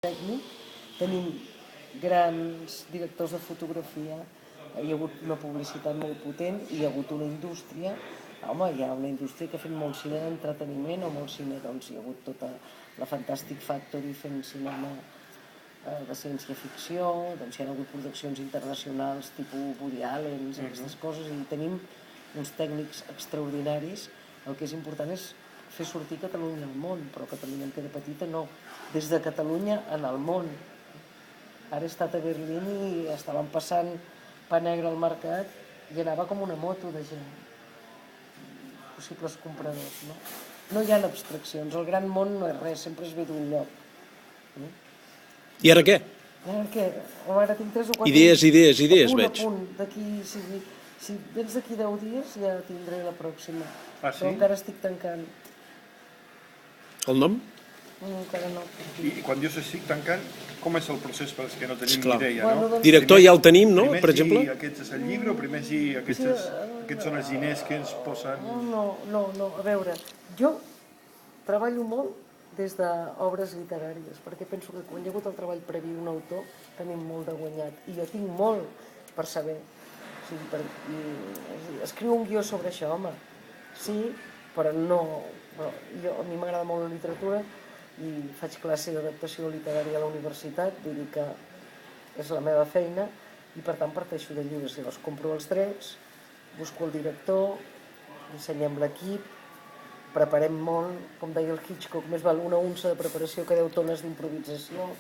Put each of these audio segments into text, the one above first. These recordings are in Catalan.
tècnic, tenim grans directors de fotografia, hi ha hagut una publicitat molt potent, hi ha hagut una indústria, home, hi ha una indústria que ha fet molt cine d'entreteniment o molt cine, doncs hi ha hagut tota la Fantastic Factory fent cinema de ciència-ficció, doncs hi ha hagut produccions internacionals tipus Woody Allen, aquestes coses, i tenim uns tècnics extraordinaris. El que és important és fer sortir Catalunya al món, però Catalunya en queda petita, no, des de Catalunya en el món. Ara he estat a Berlín i estaven passant pa negre al mercat i anava com una moto de gent, possibles compradors, no? No hi ha abstraccions, el gran món no és res, sempre es ve d'un lloc. I ara què? Ara tinc 3 o 4... Idees, veig. A punt, d'aquí, si vens d'aquí 10 dies ja tindré la pròxima. Ah, sí? Però encara estic tancant. El nom? Encara no. I quan dius estic tancant, com és el procés per als que no tenim Esclar. ni idea, no? Doncs, Director ja el tenim, no? Per exemple? Primer sí, aquest és el llibre, o primer sí, aquests són els diners que ens posen... No, a veure, jo treballo molt des d'obres literàries, perquè penso que quan hi ha hagut el treball previ d'un autor tenim molt de guanyat, i jo tinc molt per saber. O sigui, escriu un guió sobre això, home, sí, però no... A mi m'agrada molt la literatura i faig classe d'adaptació literària a la universitat, vull dir que és la meva feina, i per tant parteixo de llibres. Llavors compro els drets, busco el director, ensenyem l'equip, preparem molt, com deia el Hitchcock, més val una unça de preparació que 10 tones d'improvisació,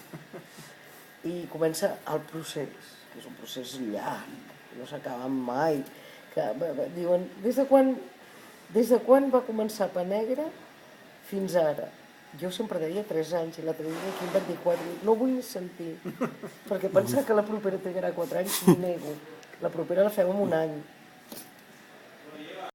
i comença el procés, que és un procés llarg, que no s'acaba mai, que diuen, des de quan va començar Pa Negre fins ara? Jo sempre deia 3 anys, i l'altre dia aquí em van dir 4, no vull ni sentir, perquè pensar que la propera trigarà 4 anys m'ho nego, la propera la fem en un any.